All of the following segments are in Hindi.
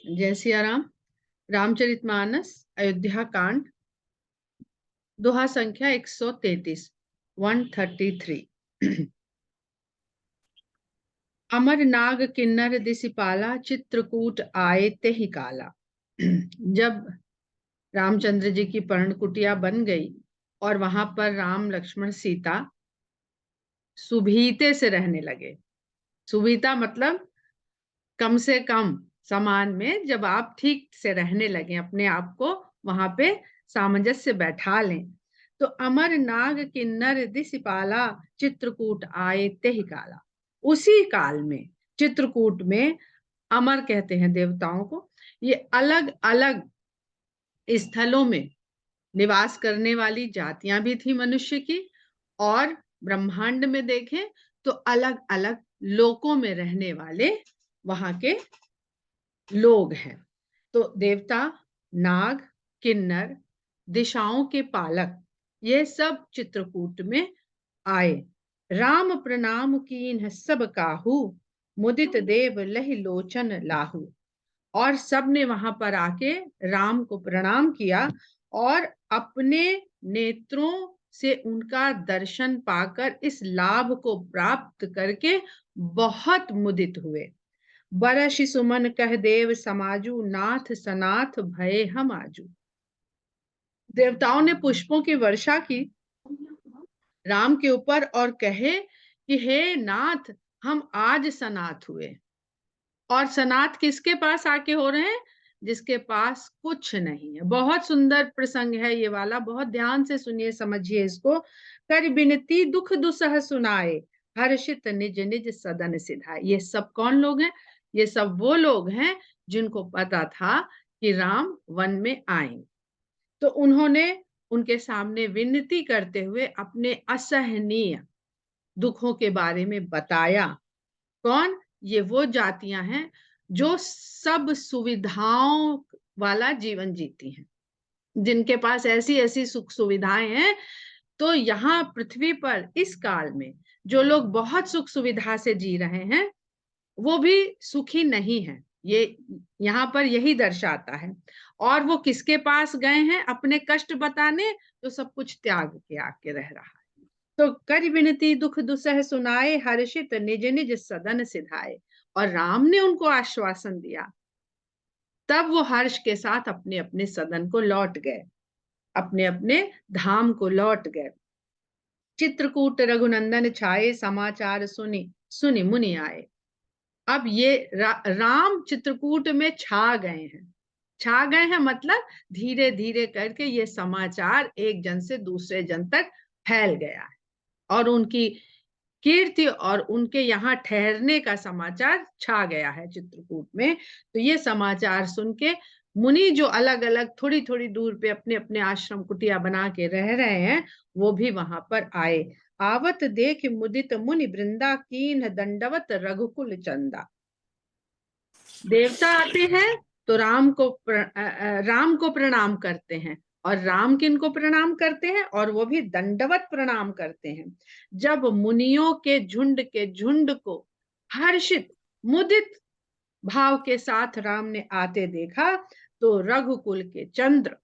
जय सिया राम। रामचरितमानस अयोध्या कांड, दोहा संख्या 133, 133। अमर नाग किन्नर दिसिपाला, चित्रकूट आए ते ही काला। जब रामचंद्र जी की पर्ण कुटिया बन गई और वहां पर राम लक्ष्मण सीता सुभीते से रहने लगे। सुभीता मतलब कम से कम समान में जब आप ठीक से रहने लगे, अपने आप को वहां पे सामंजस्य बैठा लें, तो अमर नाग किन्नर दिसिपाला, चित्रकूट आए ते ही काला। उसी काल में चित्रकूट में, अमर कहते हैं देवताओं को, ये अलग अलग स्थलों में निवास करने वाली जातियां भी थी मनुष्य की, और ब्रह्मांड में देखें तो अलग अलग लोकों में रहने वाले वहां के लोग हैं। तो देवता, नाग, किन्नर, दिशाओं के पालक, ये सब चित्रकूट में आए। राम प्रणाम कीन्ह सब काहू, मुदित देव लहि लोचन लाहू। और सब ने वहां पर आके राम को प्रणाम किया और अपने नेत्रों से उनका दर्शन पाकर इस लाभ को प्राप्त करके बहुत मुदित हुए। बरषि सुमन कह देव समाजू, नाथ सनाथ भये हम आजू। देवताओं ने पुष्पों की वर्षा की राम के ऊपर और कहे कि हे नाथ, हम आज सनाथ हुए। और सनाथ किसके पास आके हो रहे हैं? जिसके पास कुछ नहीं है। बहुत सुंदर प्रसंग है ये वाला, बहुत ध्यान से सुनिए, समझिए इसको। कर बिनती दुख दुसह सुनाए, हर्षित निज निज सदन सिधाए। ये सब कौन लोग हैं? ये सब वो लोग हैं जिनको पता था कि राम वन में आएंगे। तो उन्होंने उनके सामने विनती करते हुए अपने असहनीय दुखों के बारे में बताया। कौन? ये वो जातियां हैं जो सब सुविधाओं वाला जीवन जीती हैं, जिनके पास ऐसी ऐसी सुख सुविधाएं हैं। तो यहाँ पृथ्वी पर इस काल में जो लोग बहुत सुख सुविधा से जी रहे हैं, वो भी सुखी नहीं है। ये यहाँ पर यही दर्शाता है। और वो किसके पास गए हैं अपने कष्ट बताने? तो सब कुछ त्याग के आके रह रहा है। तो कर विनती दुख दुसह सुनाए, हर्षित निज निज सदन सिधाए। और राम ने उनको आश्वासन दिया। तब वो हर्ष के साथ अपने अपने सदन को लौट गए, अपने अपने धाम को लौट गए। चित्रकूट रघुनंदन छाए, समाचार सुनी सुनी मुनि आए। अब ये राम चित्रकूट में छा गए हैं। छा गए हैं मतलब धीरे धीरे करके ये समाचार एक जन से दूसरे जन तक फैल गया है, और उनकी कीर्ति और उनके यहाँ ठहरने का समाचार छा गया है चित्रकूट में। तो ये समाचार सुन के मुनि जो अलग अलग थोड़ी थोड़ी दूर पे अपने अपने आश्रम कुटिया बना के रह रहे हैं, वो भी वहां पर आए। आवत देख मुदित मुनि वृंदा, कीन्ह दंडवत रघुकुल चंदा। देवता आते हैं तो राम को प्रणाम करते हैं, और राम किनको प्रणाम करते हैं? और वो भी दंडवत प्रणाम करते हैं। जब मुनियों के झुंड को हर्षित मुदित भाव के साथ राम ने आते देखा, तो रघुकुल के चंद्र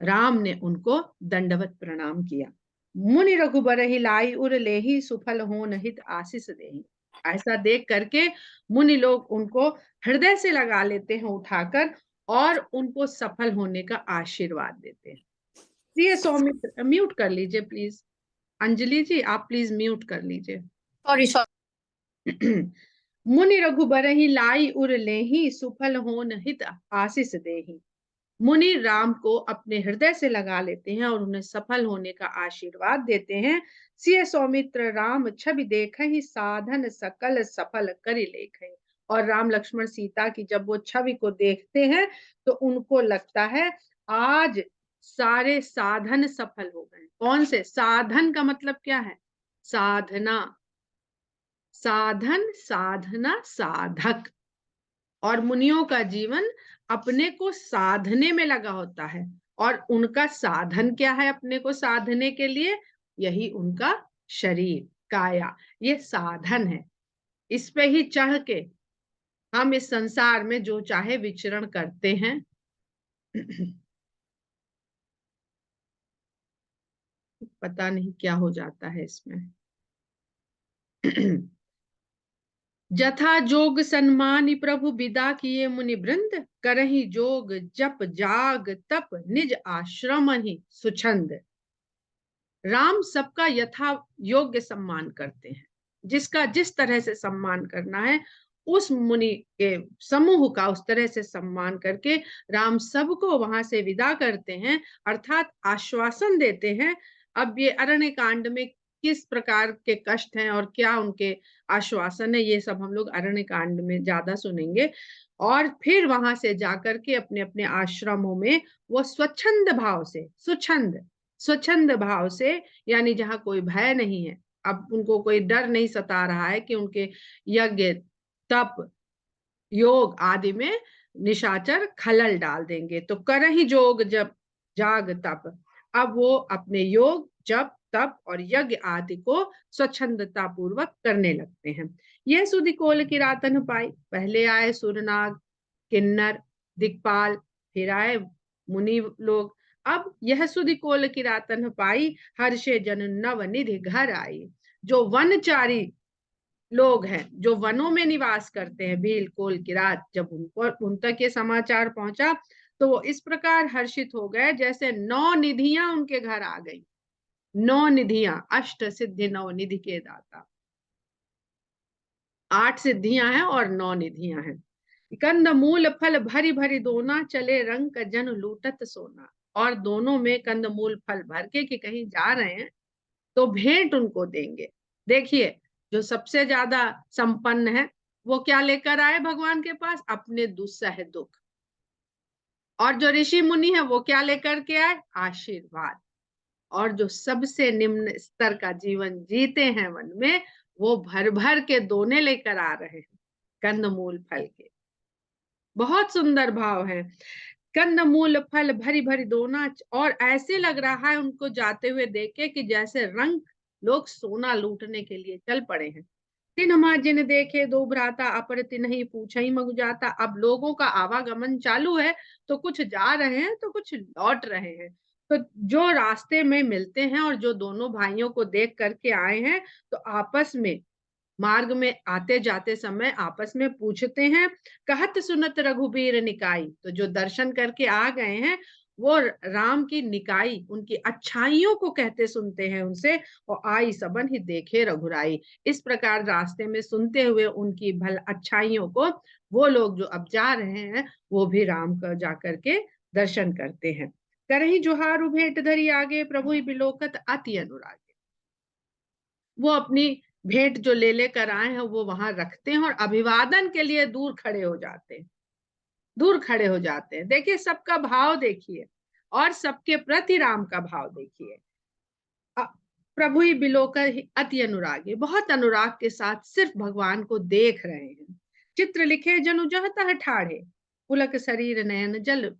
राम ने उनको दंडवत प्रणाम किया। मुनि रघुबर ही लाई उर लेही, सुफल होन हित आशीष देही। ऐसा देख करके मुनि लोग उनको हृदय से लगा लेते हैं उठाकर, और उनको सफल होने का आशीर्वाद देते हैं। प्रिय सौमित्र, म्यूट कर लीजिए प्लीज। अंजलि जी, आप प्लीज म्यूट कर लीजिए। Sorry sorry. मुनि रघुबर ही लाई उर लेही, सुफल होन हित आशीष देही। मुनि राम को अपने हृदय से लगा लेते हैं और उन्हें सफल होने का आशीर्वाद देते हैं। सिय सौमित्र राम छवि देख ही, साधन सकल सफल करि लेख। और राम लक्ष्मण सीता की जब वो छवि को देखते हैं तो उनको लगता है आज सारे साधन सफल हो गए। कौन से साधन? का मतलब क्या है? साधना, साधन, साधना, साधक। और मुनियों का जीवन अपने को साधने में लगा होता है, और उनका साधन क्या है अपने को साधने के लिए? यही उनका शरीर, काया, ये साधन है। इस पे ही चढ़ के हम इस संसार में जो चाहे विचरण करते हैं। पता नहीं क्या हो जाता है इसमें। जथा जोग सन्मानि प्रभु विदा किए मुनि वृंद, करहि जोग जप जाग तप निज आश्रम ही सुछंद। राम सबका यथा योग्य सम्मान करते हैं, जिसका जिस तरह से सम्मान करना है उस मुनि के समूह का उस तरह से सम्मान करके राम सबको वहां से विदा करते हैं, अर्थात आश्वासन देते हैं। अब ये अरण्य कांड में किस प्रकार के कष्ट हैं और क्या उनके आश्वासन है, ये सब हम लोग अरण्य कांड में ज्यादा सुनेंगे। और फिर वहां से जाकर के अपने अपने आश्रमों में वो स्वच्छंद भाव से, स्वच्छंद भाव से, यानी जहां कोई भय नहीं है, अब उनको कोई डर नहीं सता रहा है कि उनके यज्ञ तप योग आदि में निशाचर खलल डाल देंगे। तो करहि जोग जब जाग तप, अब वो अपने योग जप तप और यज्ञ आदि को स्वच्छंदता पूर्वक करने लगते हैं। यह सुधि कोल की रातन पाई, पहले आए सुरनाग किन्नर दिक्पाल, फिर आए मुनि लोग। अब यह सुधि कोल की रातन पाई, हर्षे जन नव निधि घर आई। जो वनचारी लोग हैं, जो वनों में निवास करते हैं, भील कोल किरात, जब उन तक ये समाचार पहुंचा तो वो इस प्रकार हर्षित हो गए जैसे 9 निधियां उनके घर आ गई। 9 निधियां, अष्ट सिद्धि 9 निधि के दाता, 8 सिद्धियां हैं और 9 निधियां हैं। कंद मूल फल भरी भरी दोना, चले रंग का जन लूटत सोना। और दोनों में कंद मूल फल भर के कहीं जा रहे हैं तो भेंट उनको देंगे। देखिए, जो सबसे ज्यादा संपन्न है वो क्या लेकर आए भगवान के पास? अपने दुस्सह दुख। और जो ऋषि मुनि है वो क्या लेकर के आए? आशीर्वाद। और जो सबसे निम्न स्तर का जीवन जीते हैं वन में, वो भर भर के दोने लेकर आ रहे हैं कंदमूल फल के। बहुत सुंदर भाव है। कंदमूल फल भरी भरी दोना, और ऐसे लग रहा है उनको जाते हुए देखे कि जैसे रंग लोग सोना लूटने के लिए चल पड़े हैं। तिन्ह जिन देखे दो भ्राता, अपर तिन्हि पूछई मगु जाता। अब लोगों का आवागमन चालू है, तो कुछ जा रहे हैं तो कुछ लौट रहे हैं। तो जो रास्ते में मिलते हैं और जो दोनों भाइयों को देख करके आए हैं, तो आपस में मार्ग में आते जाते समय आपस में पूछते हैं, कहत सुनत रघुबीर निकाई। तो जो दर्शन करके आ गए हैं वो राम की निकाई, उनकी अच्छाइयों को कहते सुनते हैं उनसे, और आई सबन ही देखे रघुराई। इस प्रकार रास्ते में सुनते हुए उनकी भल अच्छाइयों को वो लोग जो अब जा रहे हैं वो भी राम का जाकर के दर्शन करते हैं। करही जुहारु भेंट धरी आगे, प्रभु बिलोकत अति अनुरागे। वो अपनी भेंट जो ले लेकर आए हैं वो वहां रखते हैं और अभिवादन के लिए दूर खड़े हो जाते हैं, दूर खड़े हो जाते हैं। देखिए सबका भाव देखिए, और सबके प्रति राम का भाव देखिए। प्रभु ही बिलोकर ही अति अनुरागी, बहुत अनुराग के साथ सिर्फ भगवान को देख रहे हैं। चित्र लिखे जनु जह तह ठाढ़े, पुलक शरीर नयन जल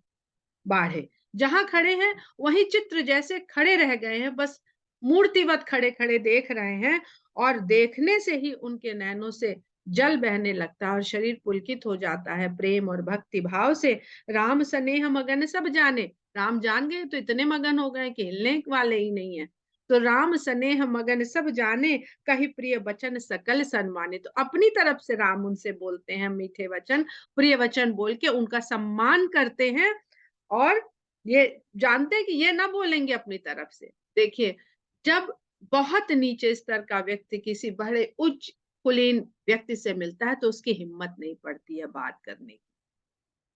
बाढ़े। जहां खड़े हैं वहीं चित्र जैसे खड़े रह गए हैं, बस मूर्तिवत खड़े खड़े देख रहे हैं। और देखने से ही उनके नैनों से जल बहने लगता है और शरीर पुलकित हो जाता है प्रेम और भक्ति भाव से। राम स्नेह मगन सब जाने, राम जान गए तो इतने मगन हो गए कि हिलने वाले ही नहीं है। तो राम स्नेह मगन सब जाने, कही प्रिय वचन सकल सन्माने। तो अपनी तरफ से राम उनसे बोलते हैं मीठे वचन, प्रिय वचन बोल के उनका सम्मान करते हैं। और ये जानते हैं कि ये ना बोलेंगे अपनी तरफ से। देखिए, जब बहुत नीचे स्तर का व्यक्ति किसी बड़े उच्च कुलीन व्यक्ति से मिलता है तो उसकी हिम्मत नहीं पड़ती है बात करने की,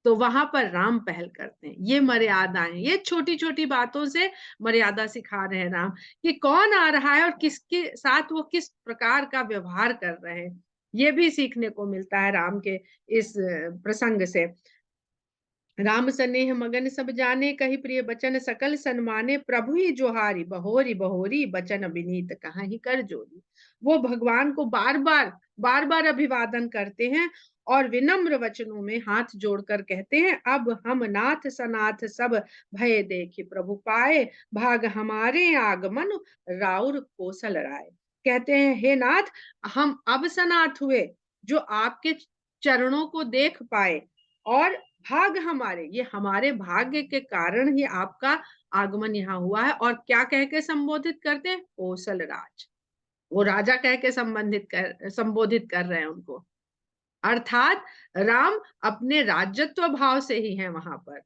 तो वहां पर राम पहल करते हैं। ये मर्यादाएं, ये छोटी छोटी बातों से मर्यादा सिखा रहे हैं राम, कि कौन आ रहा है और किसके साथ वो किस प्रकार का व्यवहार कर रहे हैं। ये भी सीखने को मिलता है राम के इस प्रसंग से। राम स्नेह मगन सब जाने, कही प्रिय बचन सकल सन्माने। प्रभु ही जोहारी बहोरी बहोरी, बचन विनीत कहाँ ही कर जोरी। वो भगवान को बार बार अभिवादन करते हैं और विनम्र वचनों में हाथ जोड़कर कहते हैं, अब हम नाथ सनाथ सब भय देखी प्रभु पाए, भाग हमारे आगमन राउर कोसल राय। कहते हैं, हे नाथ, हम अब सनाथ हुए जो आपके चरणों को देख पाए और भाग हमारे, ये हमारे भाग्य के कारण ही आपका आगमन यहाँ हुआ है। और क्या कह के संबोधित करते हैं? कौशल राज। वो राजा कह के संबोधित कर रहे हैं उनको। अर्थात राम अपने राज्यत्व भाव से ही हैं वहां पर।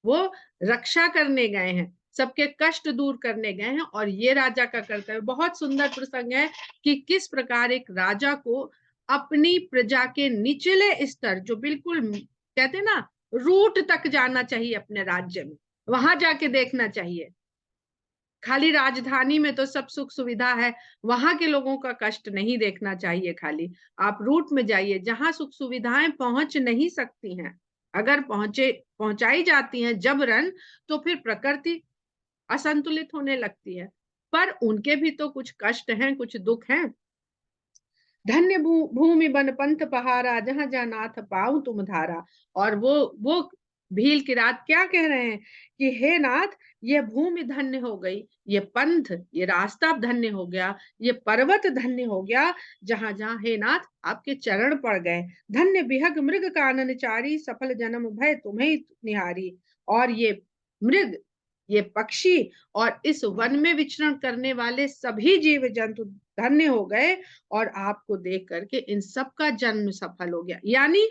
वो रक्षा करने गए हैं, सबके कष्ट दूर करने गए हैं। और ये राजा का कर्तव्य, बहुत सुंदर प्रसंग है कि किस प्रकार एक राजा को अपनी प्रजा के निचले स्तर, जो बिल्कुल कहते हैं ना रूट तक जाना चाहिए अपने राज्य में, वहां जाके देखना चाहिए। खाली राजधानी में तो सब सुख सुविधा है, वहां के लोगों का कष्ट नहीं देखना चाहिए। खाली आप रूट में जाइए जहां सुख सुविधाएं पहुंच नहीं सकती हैं। अगर पहुंचाई जाती हैं जबरन, तो फिर प्रकृति असंतुलित होने लगती है। पर उनके भी तो कुछ कष्ट हैं, कुछ दुख हैं। धन्य भूमि बन पंथ पहारा, जहां जहां नाथ पाऊं तुम धारा। और वो भील की रात क्या कह रहे हैं कि हे नाथ, ये भूमि धन्य हो गई, ये पंथ, ये रास्ता धन्य हो गया, ये पर्वत धन्य हो गया, जहां जहां हे नाथ आपके चरण पड़ गए। धन्य बिहग मृग कानन चारी, सफल जन्म भय तुम्हें निहारी। और ये मृग, ये पक्षी और इस वन में विचरण करने वाले सभी जीव जंतु धन्य हो गए। और आपको देख करके इन सब का जन्म सफल हो गया। यानी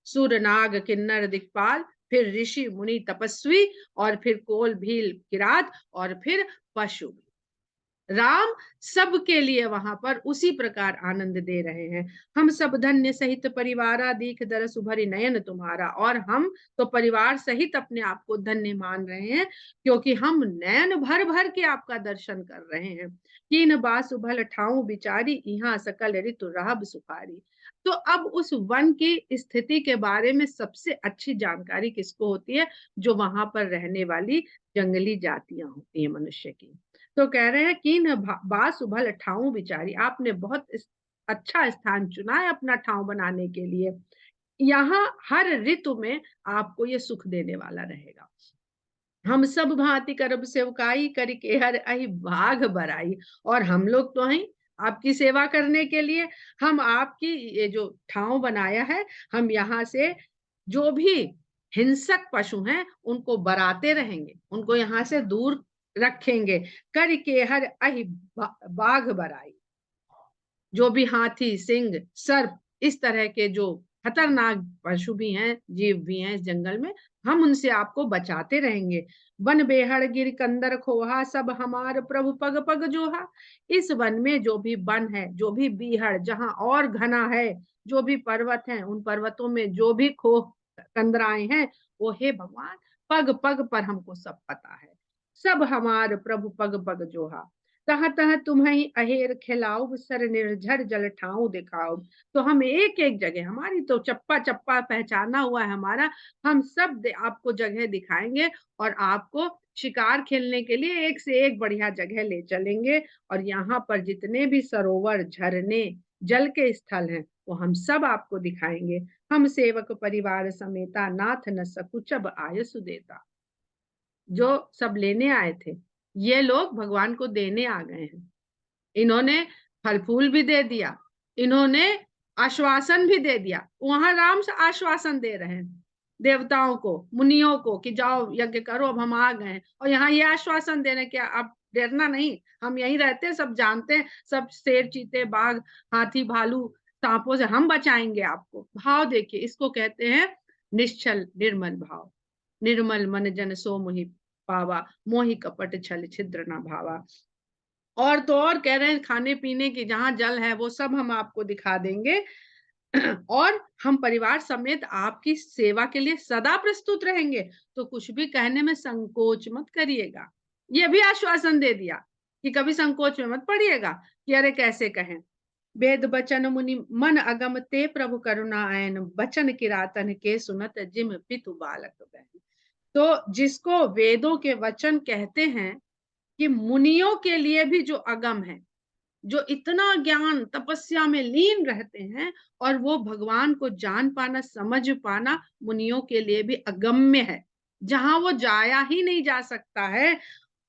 सूर नाग किन्नर दिक्पाल, फिर ऋषि मुनि तपस्वी, और फिर कोल भील किरात, और फिर पशु। राम सबके लिए वहां पर उसी प्रकार आनंद दे रहे हैं। हम सब धन्य सहित परिवारा, दीख दरस उभरी नयन तुम्हारा। और हम तो परिवार सहित अपने आप को धन्य मान रहे हैं, क्योंकि हम नयन भर भर के आपका दर्शन कर रहे हैं। कीन बास उभल ठाऊ बिचारी, यहाँ सकल ऋतु रहब सुखारी। तो अब उस वन की स्थिति के बारे में सबसे अच्छी जानकारी किसको होती है? जो वहां पर रहने वाली जंगली जातियां होती है मनुष्य की। तो कह रहे हैं कि न बास उभल ठाऊ बिचारी, आपने बहुत अच्छा स्थान चुना है अपना ठाव बनाने के लिए। यहाँ हर ऋतु में आपको ये सुख देने वाला रहेगा। हम सब भांति करब सेवकाई, करके हर अहि भाग बराई। और हम लोग तो हैं आपकी सेवा करने के लिए। हम आपकी ये जो ठाव बनाया है, हम यहाँ से जो भी हिंसक पशु हैं उनको बराते रहेंगे, उनको यहाँ से दूर रखेंगे। करके हर अहि बाघ बराई। जो भी हाथी, सिंह, सर्प, इस तरह के जो खतरनाक पशु भी हैं, जीव भी हैं इस जंगल में, हम उनसे आपको बचाते रहेंगे। वन बेहड़ गिर कंदर खोहा, सब हमार प्रभु पग पग जोहा। इस वन में जो भी वन है, जो भी बीहड़ जहां और घना है, जो भी पर्वत हैं, उन पर्वतों में जो भी खोह कंदराए हैं, वो हे भगवान पग पग पर हमको सब पता है। सब हमार प्रभु पग पग जोहा। तह तह तुम्हें अहेर खिलाऊ, सर निर्झर जल ठाऊ दिखाओ। तो हम एक एक जगह, हमारी तो चप्पा चप्पा पहचाना हुआ है हमारा, हम सब आपको जगह दिखाएंगे। और आपको शिकार खेलने के लिए एक से एक बढ़िया जगह ले चलेंगे। और यहाँ पर जितने भी सरोवर, झरने, जल के स्थल हैं, वो हम सब आपको दिखाएंगे। हम सेवक परिवार समेता, नाथ न सकुचब आयसु देता। जो सब लेने आए थे, ये लोग भगवान को देने आ गए हैं। इन्होंने फल फूल भी दे दिया, इन्होंने आश्वासन भी दे दिया। वहां राम से आश्वासन दे रहे हैं देवताओं को, मुनियों को कि जाओ यज्ञ करो, अब हम आ गए। और यहाँ ये आश्वासन देने कि अब डरना नहीं, हम यहीं रहते हैं, सब जानते हैं, सब शेर, चीते, बाघ, हाथी, भालू, सांपों से हम बचाएंगे आपको। भाव देखिए, इसको कहते हैं निश्चल निर्मल भाव। निर्मल मन जन सो मोहि पावा, मोहि कपट छल छिद्र न भावा। और तो और कह रहे हैं खाने पीने की जहां जल है वो सब हम आपको दिखा देंगे। और हम परिवार समेत आपकी सेवा के लिए सदा प्रस्तुत रहेंगे। तो कुछ भी कहने में संकोच मत करिएगा। ये भी आश्वासन दे दिया कि कभी संकोच में मत पड़िएगा कि अरे कैसे कहें। वेद बचन मुनि मन अगम ते, प्रभु करुणा आयन बचन किरातन के, सुनत जिम पितु बालक बहन। तो जिसको वेदों के वचन कहते हैं कि मुनियों के लिए भी जो अगम है, जो इतना ज्ञान तपस्या में लीन रहते हैं, और वो भगवान को जान पाना, समझ पाना मुनियों के लिए भी अगम्य है, जहां वो जाया ही नहीं जा सकता है।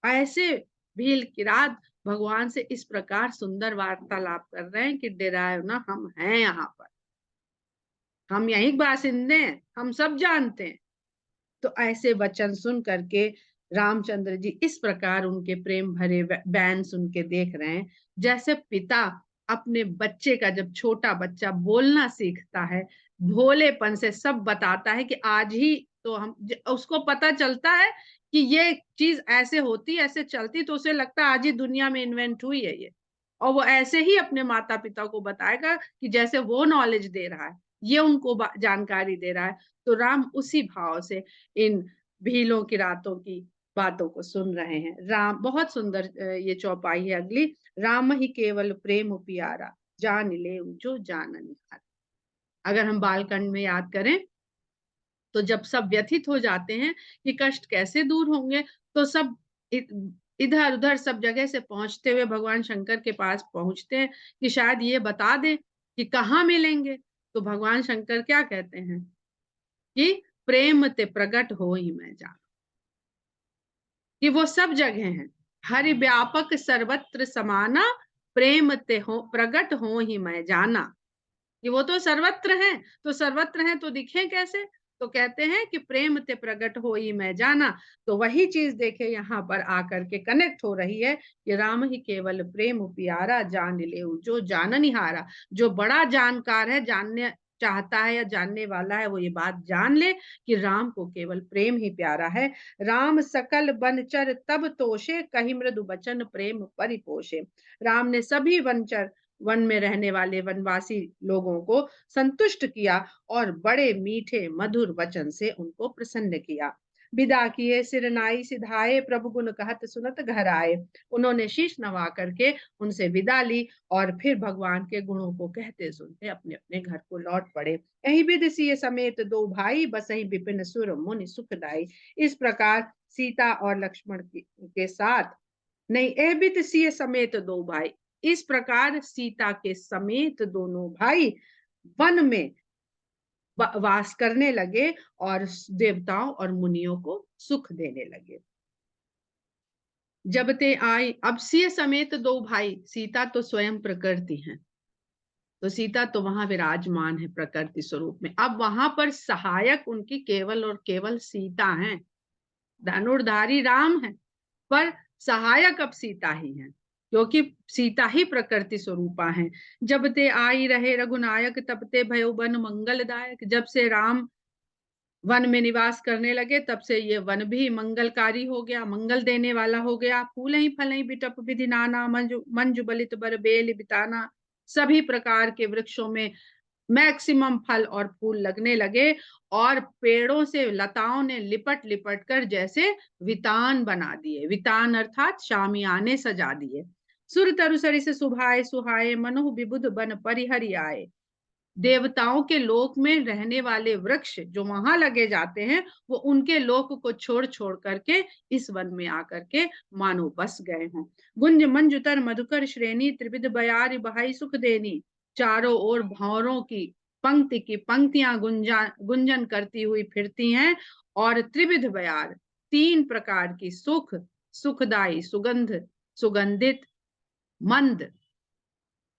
ऐसे भील किरात भगवान से इस प्रकार सुंदर वार्तालाप कर रहे हैं कि डराए ना, हम हैं यहाँ पर। हम यहीं के बासिंदे हैं, हम सब जानते हैं। तो ऐसे वचन सुन करके रामचंद्र जी इस प्रकार उनके प्रेम भरे बयान सुन के देख रहे हैं, जैसे पिता अपने बच्चे का, जब छोटा बच्चा बोलना सीखता है, भोलेपन से सब बताता है कि आज ही तो हम, उसको पता चलता है कि ये चीज ऐसे होती, ऐसे चलती, तो उसे लगता है आज ही दुनिया में इन्वेंट हुई है ये, और वो ऐसे ही अपने माता पिता को बताएगा कि जैसे वो नॉलेज दे रहा है, ये उनको जानकारी दे रहा है। तो राम उसी भाव से इन भीलों की रातों की बातों को सुन रहे हैं। राम, बहुत सुंदर ये चौपाई है अगली। राम ही केवल प्रेम प्यारा, जान ले जो जानन हारा। अगर हम बालकांड में याद करें, तो जब सब व्यथित हो जाते हैं कि कष्ट कैसे दूर होंगे, तो सब इधर उधर सब जगह से पहुंचते हुए भगवान शंकर के पास पहुंचते हैं कि शायद ये बता दें कि कहाँ मिलेंगे। तो भगवान शंकर क्या कहते हैं कि प्रेम ते प्रकट हो ही मैं जान, कि वो सब जगह हैं, हरि व्यापक सर्वत्र समाना, प्रेम ते हो प्रकट हो ही मैं जाना। कि वो तो सर्वत्र हैं, तो सर्वत्र हैं तो दिखे कैसे? तो कहते हैं कि प्रेम ते प्रकट हो ही मैं जाना। तो वही चीज देखे यहाँ पर आकर के कनेक्ट हो रही है कि राम ही केवल प्रेम प्यारा, जान ले जो जाननिहारा। जो बड़ा जानकार है, जानने चाहता है या जानने वाला है, वो ये बात जान ले कि राम को केवल प्रेम ही प्यारा है। राम सकल बनचर तब तोषे, कही मृदु बचन प्रेम परिपोषे। राम ने सभी वनचर, वन में रहने वाले वनवासी लोगों को संतुष्ट किया और बड़े मीठे मधुर वचन से उनको प्रसन्न किया। विदा किए सिरनाई सिधाए, प्रभु गुण कहत सुनत घर आए। उन्होंने शीश नवा करके उनसे विदा ली और फिर भगवान के गुणों को कहते सुनते अपने अपने घर को लौट पड़े। यही विधि सिय समेत दो भाई, बसही विपिन सुर मुनि सुखदाई। इस प्रकार सीता और लक्ष्मण के साथ, नहीं, एबित सिय समेत दो भाई, इस प्रकार सीता के समेत दोनों भाई वन में वास करने लगे और देवताओं और मुनियों को सुख देने लगे। जब ते आई, अब सिय समेत दो भाई, सीता तो स्वयं प्रकृति है, तो सीता तो वहां विराजमान है प्रकृति स्वरूप में। अब वहां पर सहायक उनकी केवल और केवल सीता है। धनुर्धारी राम है, पर सहायक अब सीता ही है, क्योंकि सीता ही प्रकृति स्वरूपा है। जब ते आई रहे रघुनायक, तब ते भयो वन मंगलदायक। जब से राम वन में निवास करने लगे, तब से ये वन भी मंगलकारी हो गया, मंगल देने वाला हो गया। फूल ही फल ही बिटप विधि नाना, मंजु मंजु बलित बर बेल बिताना। सभी प्रकार के वृक्षों में मैक्सिमम फल और फूल लगने लगे, और पेड़ों से लताओं ने लिपट लिपट कर जैसे वितान बना दिए। वितान अर्थात शामियाने सजा दिए। सुर तरुसरी से सुभाए सुहाए, मनु विबुध बन परिहरि आए। देवताओं के लोक में रहने वाले वृक्ष जो वहां लगे जाते हैं, वो उनके लोक को छोड़ छोड़ करके इस वन में आकर के मानो बस गए हों। गुंज मंजुतर मधुकर श्रेणी, त्रिविध बयारी बहाई सुख देनी। चारों ओर भंवरों की पंक्तियां गुंजन करती हुई फिरती हैं, और त्रिविध बयार, तीन प्रकार की सुख, सुखदाई, सुगंधित, मंद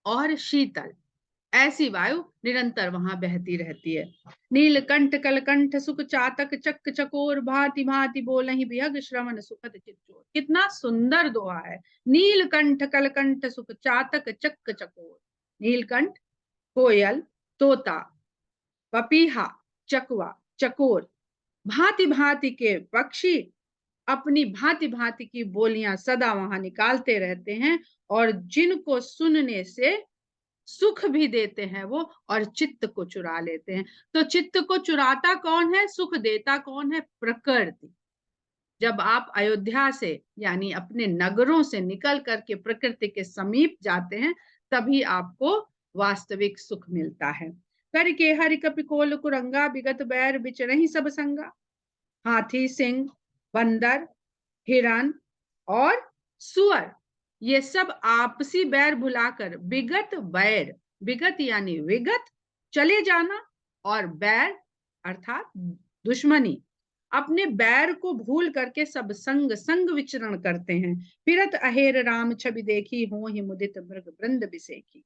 और शीतल, ऐसी वायु निरंतर वहां बहती रहती है। नीलकंठ कलकंठ सुख चातक, चक चकोर, भांति भांति बोलहि बिहग, श्रवण सुखद चित्तोर। कितना सुंदर दोहा है। नीलकंठ कलकंठ सुख चातक, चक चकोर। नीलकंठ कोयल, तोता, पपीहा, चकवा, चकोर, भांति भांति के पक्षी अपनी भांति भांति की बोलियां सदा वहां निकालते रहते हैं, और जिनको सुनने से सुख भी देते हैं वो, और चित्त को चुरा लेते हैं। तो चित्त को चुराता कौन है, सुख देता कौन है? प्रकृति। जब आप अयोध्या से यानी अपने नगरों से निकल करके प्रकृति के समीप जाते हैं, तभी आपको वास्तविक सुख मिलता है। करके हरि कपिकोल कुरंगा, विगत बैर बिचरहि सब संगा। हाथी, सिंह, बंदर, हिरण और सुअर, ये सब आपसी बैर भुलाकर, विगत बैर, विगत यानी विगत, चले जाना, और बैर अर्थात दुश्मनी, अपने बैर को भूल करके सब संग संग विचरण करते हैं। फिरत अहेर राम छवि देखी, हो ही मुदित मृग वृंद बिसेखी।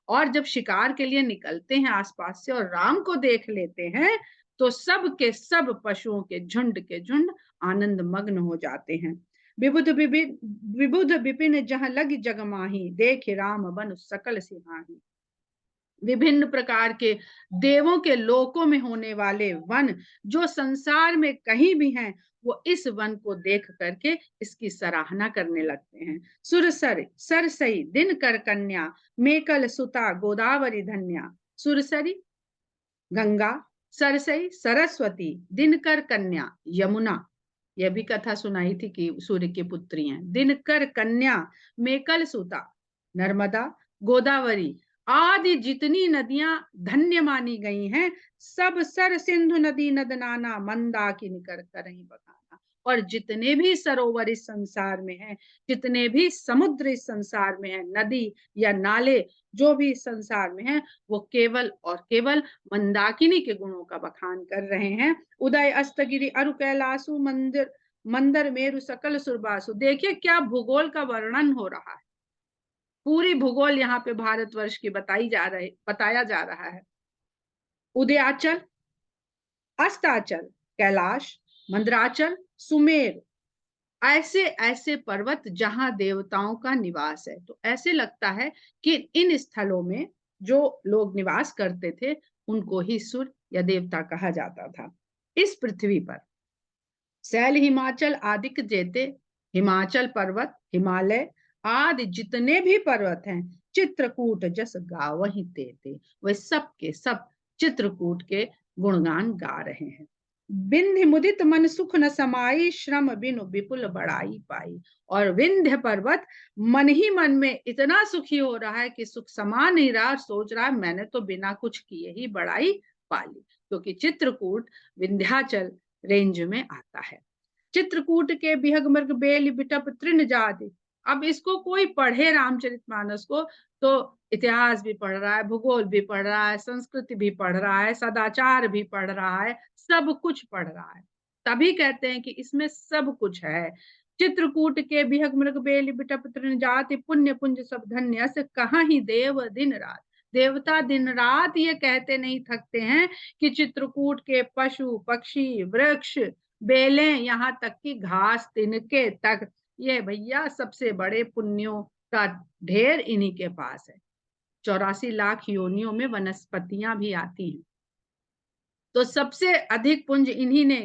और जब शिकार के लिए निकलते हैं आसपास से और राम को देख लेते हैं तो सब के सब पशुओं के झुंड आनंद मग्न हो जाते हैं। विबुध विपिन जहाँ लग जग माही, देख राम बन सकल सिपाही। विभिन्न प्रकार के देवों के लोकों में होने वाले वन जो संसार में कहीं भी हैं, वो इस वन को देख करके इसकी सराहना करने लगते हैं। सुरसर सरसई दिन कर कन्या, मेकल सुता गोदावरी धन्या। सुरसरी गंगा, सरसई सरस्वती, दिनकर कन्या यमुना, यह भी कथा सुनाई थी कि सूर्य की पुत्री हैं। दिनकर कन्या, मेकल सुता नर्मदा, गोदावरी आदि जितनी नदियां धन्य मानी गई हैं, सब सर सिंधु नदी नद नाना, मंदाकिनी कर करहीं बखाना। और जितने भी सरोवर इस संसार में हैं, जितने भी समुद्र इस संसार में हैं, नदी या नाले जो भी संसार में हैं, वो केवल और केवल मंदाकिनी के गुणों का बखान कर रहे हैं। उदय अस्तगिरी अरु कैलासु, मंदिर मंदर मेरु सकल सुरबासु। देखिए क्या भूगोल का वर्णन हो रहा है। पूरी भूगोल यहाँ पे भारतवर्ष की बताया जा रहा है। उदयाचल, अस्ताचल, कैलाश, मंदराचल, सुमेर, ऐसे ऐसे पर्वत जहां देवताओं का निवास है। तो ऐसे लगता है कि इन स्थलों में जो लोग निवास करते थे उनको ही सुर या देवता कहा जाता था। इस पृथ्वी पर शैल हिमाचल आदिक जेते, हिमाचल पर्वत, हिमालय आदि जितने भी पर्वत हैं, चित्रकूट जस गावहि तेते, वे सब के सब चित्रकूट के गुणगान गा रहे हैं। विंध्य मुदित मन सुख न समाई, श्रम बिनु विपुल बड़ाई पाई। और विंध्य पर्वत मन ही मन में इतना सुखी हो रहा है कि सुख समा नहीं रहा, सोच रहा है मैंने तो बिना कुछ किए ही बड़ाई पा ली, क्योंकि चित्रकूट विंध्याचल रेंज में आता है। चित्रकूट के बिहग मृग बेल बिटप तृण जाति। अब इसको कोई पढ़े रामचरितमानस को तो इतिहास भी पढ़ रहा है, भूगोल भी पढ़ रहा है, संस्कृति भी पढ़ रहा है, सदाचार भी पढ़ रहा है, सब कुछ पढ़ रहा है। तभी कहते हैं कि इसमें सब कुछ है। चित्रकूट के बिहग मृग बेल बिटप तृण जाति, पुण्य पुंज सब धन्य से कहाँ ही देव दिन रात। देवता दिन रात ये कहते नहीं थकते हैं कि चित्रकूट के पशु पक्षी वृक्ष बेलें, यहाँ तक कि घास तिनके तक, ये भैया सबसे बड़े पुण्यों का ढेर इन्हीं के पास है। 84 लाख योनियों में वनस्पतियां भी आती हैं, तो सबसे अधिक पुंज इन्हीं ने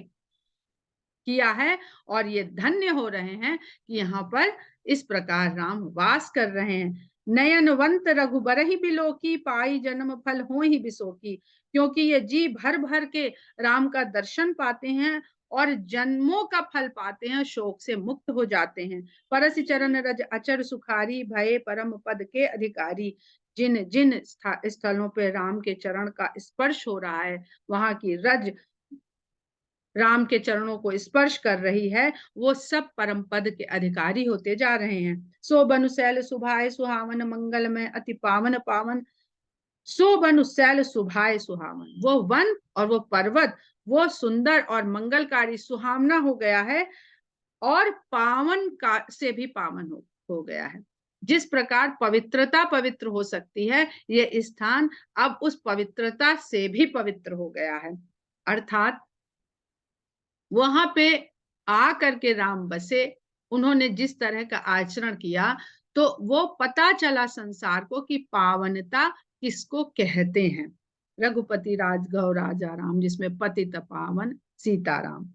किया है। और ये धन्य हो रहे हैं कि यहाँ पर इस प्रकार राम वास कर रहे हैं। नयनवंत रघुबर ही बिलोकी, पाई जन्म फल हो ही बिसोकी। क्योंकि ये जी भर भर के राम का दर्शन पाते हैं और जन्मों का फल पाते हैं, शोक से मुक्त हो जाते हैं। परस चरण रज अचर सुखारी, भये परम पद के अधिकारी। जिन जिन स्थलों पे राम के चरण का स्पर्श हो रहा है, वहां की रज राम के चरणों को स्पर्श कर रही है, वो सब परम पद के अधिकारी होते जा रहे हैं। सो बनु शैल सुभाए सुहावन, मंगल में अति पावन पावन। सो बनु शैल सुभाए सुहावन, वो वन और वो पर्वत वो सुंदर और मंगलकारी सुहावना हो गया है, और पावन का से भी पावन हो गया है। जिस प्रकार पवित्रता पवित्र हो सकती है, ये स्थान अब उस पवित्रता से भी पवित्र हो गया है। अर्थात वहां पे आ करके राम बसे, उन्होंने जिस तरह का आचरण किया, तो वो पता चला संसार को कि पावनता किसको कहते हैं। रघुपति राजगौ राजा राम, जिसमें पतित पावन सीताराम,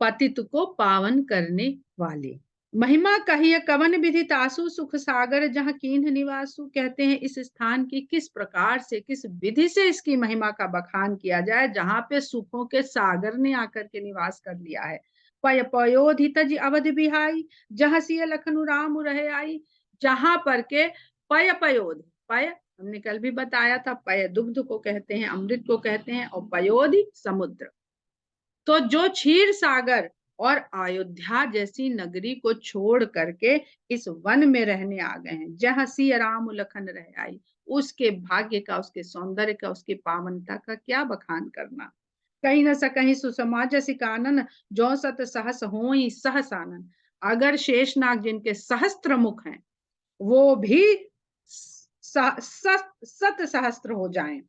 पतित को पावन करने वाले। महिमा कहिए कवन विधि तासु, सुख सागर जहाँ कीन्ह निवासु। कहते हैं इस स्थान की किस प्रकार से, किस विधि से इसकी महिमा का बखान किया जाए, जहाँ पे सुखों के सागर ने आकर के निवास कर लिया है। पय पयोधि तज अवध बिहाई, जहाँ सिय लखनु राम रहे आई। जहां पर के पय पयोधि, पय हमने कल भी बताया था, पय दुग्ध को कहते हैं, अमृत को कहते हैं, और पयोधि समुद्र। तो जो क्षीर सागर और अयोध्या जैसी नगरी को छोड़ करके इस वन में रहने आ गए हैं, जहां सिया राम लखन रह आई, उसके भाग्य का, उसके सौंदर्य का, उसकी पावनता का क्या बखान करना। कहीं न कहीं सुसमाज सिकानन, जो सत सहस होई सहसानन। अगर शेषनाग जिनके सहस्त्र मुख हैं, वो भी सत सहस्त्र हो जाएं,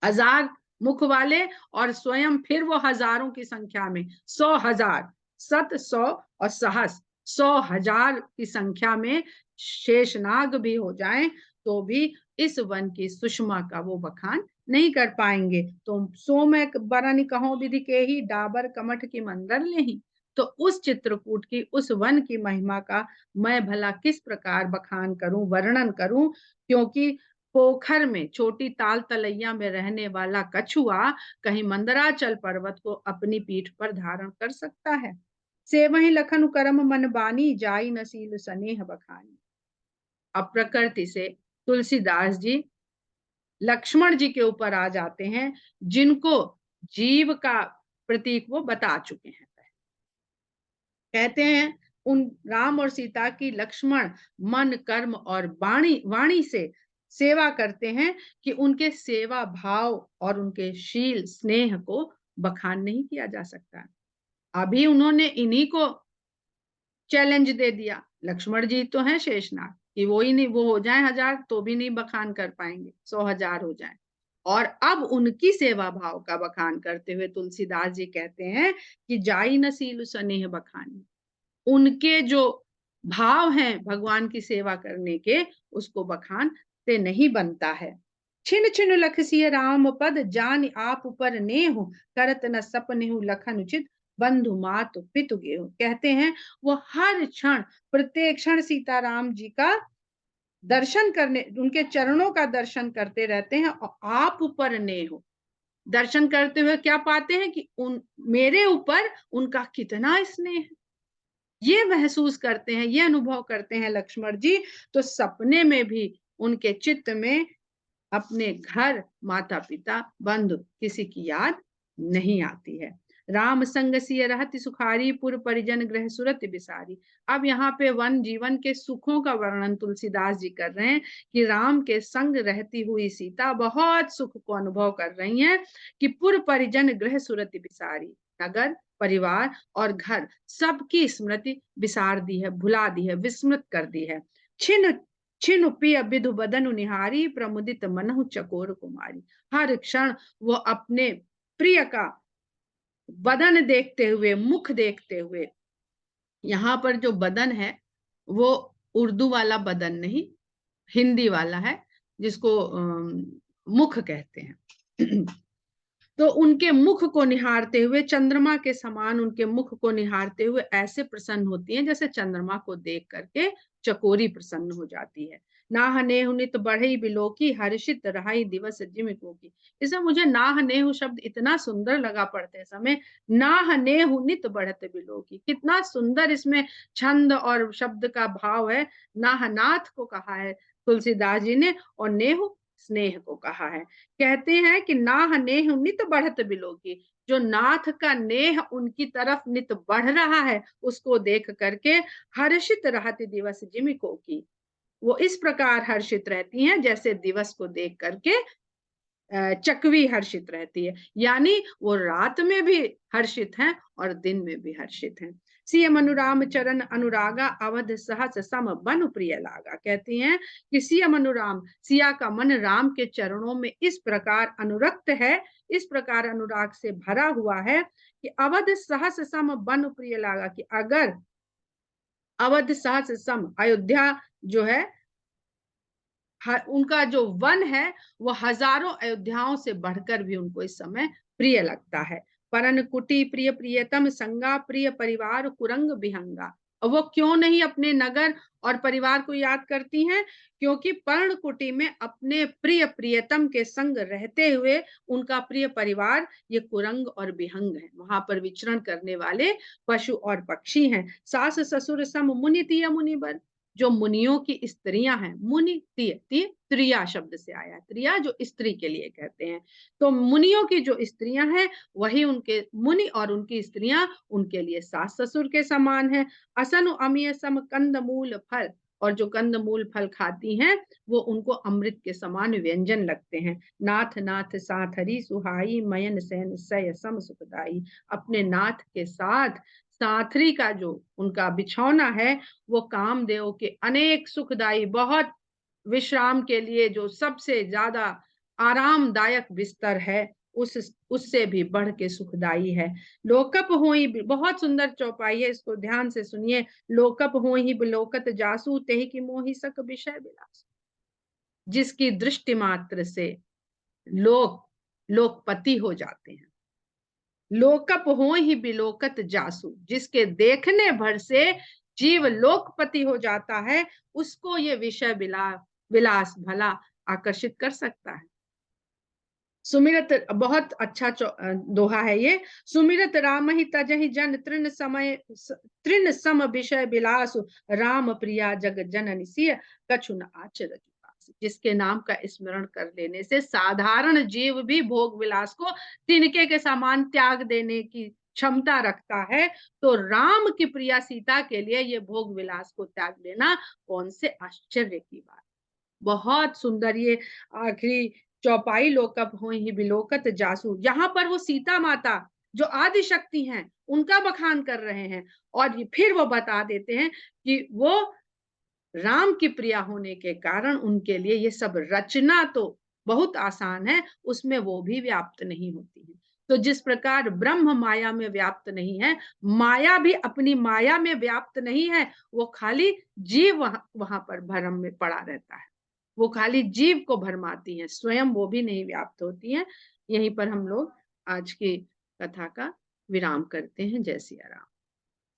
1000 मुख वाले, और स्वयं फिर वो हजारों की संख्या में 100,000, 100 और सहस्र 100,000 की संख्या में शेषनाग भी हो जाएं, तो भी इस वन की सुषमा का वो बखान नहीं कर पाएंगे। तो सो मैं बरन कहूं विधि के ही, डाबर कमठ की मंदर लेही। तो उस चित्रकूट की, उस वन की महिमा का मैं भला किस प्रकार बखान करूं, वर्णन करूं, क्योंकि पोखर में छोटी ताल तलैया में रहने वाला कछुआ कहीं मंदराचल पर्वत को अपनी पीठ पर धारण कर सकता है। से वही लखन करम मन बानी, जाई नसील स्नेह बखानी। अब प्रकृति से तुलसीदास जी लक्ष्मण जी के ऊपर आ जाते हैं, जिनको जीव का प्रतीक वो बता चुके हैं। कहते हैं उन राम और सीता की लक्ष्मण मन कर्म और वाणी से सेवा करते हैं कि उनके सेवा भाव और उनके शील स्नेह को बखान नहीं किया जा सकता। अभी उन्होंने इन्हीं को चैलेंज दे दिया, लक्ष्मण जी तो हैं शेषनाग, कि वो ही नहीं, वो हो जाए 1000 तो भी नहीं बखान कर पाएंगे, 100,000 हो जाए। और अब उनकी सेवा भाव का बखान करते हुए तुलसीदास जी कहते हैं कि जाई नसील स्नेह बखानी। उनके जो भाव हैं भगवान की सेवा करने के, उसको बखान से नहीं बनता है। छिन छिन लखसिय राम पद, जान आप पर नेहु, करत न सपनेहु लखन उचित, बंधु मातु पितु गेहु। कहते हैं वो हर क्षण, प्रत्येक क्षण सीताराम जी का दर्शन करने, उनके चरणों का दर्शन करते रहते हैं, और आप पर नेहु, दर्शन करते हुए क्या पाते हैं कि मेरे ऊपर उनका कितना स्नेह है, ये महसूस करते हैं, ये अनुभव करते हैं लक्ष्मण जी। तो सपने में भी उनके चित्त में अपने घर, माता पिता, बंधु, किसी की याद नहीं आती है। राम संग सिय रहति सुखारी, पुर परिजन गृह सुरत बिसारी। अब यहाँ पे वन जीवन के सुखों का वर्णन तुलसीदास जी कर रहे हैं कि राम के संग रहती हुई सीता बहुत सुख को अनुभव कर रही हैं, कि पुर परिजन गृह सुरत बिसारी, नगर, परिवार और घर सबकी स्मृति बिसार दी है, भुला दी है, विस्मृत कर दी है। छिन छिन पिय विधु बदन निहारी, प्रमुदित मनहु चकोर कुमारी। हर क्षण वो अपने प्रिय का बदन देखते हुए, मुख देखते हुए, यहाँ पर जो बदन है वो उर्दू वाला बदन नहीं, हिंदी वाला है, जिसको मुख कहते हैं। तो उनके मुख को निहारते हुए, चंद्रमा के समान उनके मुख को निहारते हुए ऐसे प्रसन्न होती हैं जैसे चंद्रमा को देख करके चकोरी प्रसन्न हो जाती है। नाह नेहु नित बढ़ई बिलोकी, हर्षित रहाई दिवस जिमिको की। इसमें मुझे नाह नेहु शब्द इतना सुंदर लगा पढ़ते समय, नाह नेहु नित बढ़त बिलोकी, कितना सुंदर इसमें छंद और शब्द का भाव है। नाह नाथ को कहा है तुलसीदास जी ने, और नेहु स्नेह को कहा है। कहते हैं कि नाह नेह नित बढ़त बिलोकी, जो नाथ का नेह उनकी तरफ नित बढ़ रहा है, उसको देख करके हर्षित रहती दिवस जिमिको की, वो इस प्रकार हर्षित रहती हैं जैसे दिवस को देख करके चकवी हर्षित रहती है। यानी वो रात में भी हर्षित हैं और दिन में भी हर्षित हैं। सिय मनुराम चरण अनुरागा, अवध सहस सम बन प्रिय लागा। कहती हैं कि सिय मनुराम, सिया का मन राम के चरणों में इस प्रकार अनुरक्त है, इस प्रकार अनुराग से भरा हुआ है कि अवध सहस सम बन प्रिय लागा, कि अगर अवध सहस सम, अयोध्या जो है, उनका जो वन है वो हजारों अयोध्याओं से बढ़कर भी उनको इस समय प्रिय लगता है। परन कुटी प्रिय प्रियतम संगा, प्रिय परिवार कुरंग विहंगा। और वो क्यों नहीं अपने नगर और परिवार को याद करती हैं, क्योंकि पर्णकुटी में अपने प्रिय प्रियतम के संग रहते हुए उनका प्रिय परिवार ये कुरंग और विहंग है, वहां पर विचरण करने वाले पशु और पक्षी हैं। सास ससुर सम मुनि तिय मुनिबर, जो मुनियों की स्त्रियां हैं, मुनि त्रिया शब्द से आया, त्रिया जो स्त्री के लिए कहते हैं, तो मुनियों की जो स्त्रियां हैं वही उनके मुनि और उनकी स्त्रियां उनके लिए सास ससुर के समान है। असनु अमीय सम कंद मूल फल, और जो कंद मूल फल खाती हैं वो उनको अमृत के समान व्यंजन लगते हैं। नाथ नाथ साथ हरी सुहाई, मयन सैन सय सम सुखदाई। अपने नाथ के साथ साथरी का जो उनका बिछौना है वो कामदेव के अनेक सुखदाई, बहुत विश्राम के लिए जो सबसे ज्यादा आरामदायक बिस्तर है, उससे भी बढ़ के सुखदाई है। लोकप होई, बहुत सुंदर चौपाई है, इसको ध्यान से सुनिए। लोकप होई बिलोकत जासू, तेहि की मोहि सक विषय विलास। जिसकी दृष्टि मात्र से लोक लोकपति हो जाते हैं। लोकप होहि बिलोकत जासू, जिसके देखने भर से जीव लोकपति हो जाता है, उसको ये विषय विलास भला आकर्षित कर सकता है। सुमिरत, बहुत अच्छा दोहा है ये। सुमिरत राम ही तजहि जन, तृण सम विषय विलास, राम प्रिया जग जननि सिय, कछु न आचर जुबास। जिसके नाम का स्मरण कर लेने से साधारण जीव भी भोग विलास को तिनके के समान त्याग देने की क्षमता रखता है, तो राम की प्रिया सीता के लिए ये भोग विलास को त्याग देना कौन से आश्चर्य की बात। बहुत सुंदर ये आखिरी चौपाई, लोकप होहि बिलोकत जासू, जहां पर वो सीता माता जो आदि शक्ति हैं उनका बखान कर रहे हैं, और फिर वो बता देते हैं कि वो राम की प्रिया होने के कारण उनके लिए ये सब रचना तो बहुत आसान है, उसमें वो भी व्याप्त नहीं होती है। तो जिस प्रकार ब्रह्म माया में व्याप्त नहीं है, माया भी अपनी माया में व्याप्त नहीं है, वो खाली जीव वहां पर भ्रम में पड़ा रहता है, वो खाली जीव को भरमाती हैं, स्वयं वो भी नहीं व्याप्त होती हैं। यहीं पर हम लोग आज की कथा का विराम करते हैं। जय सिया राम।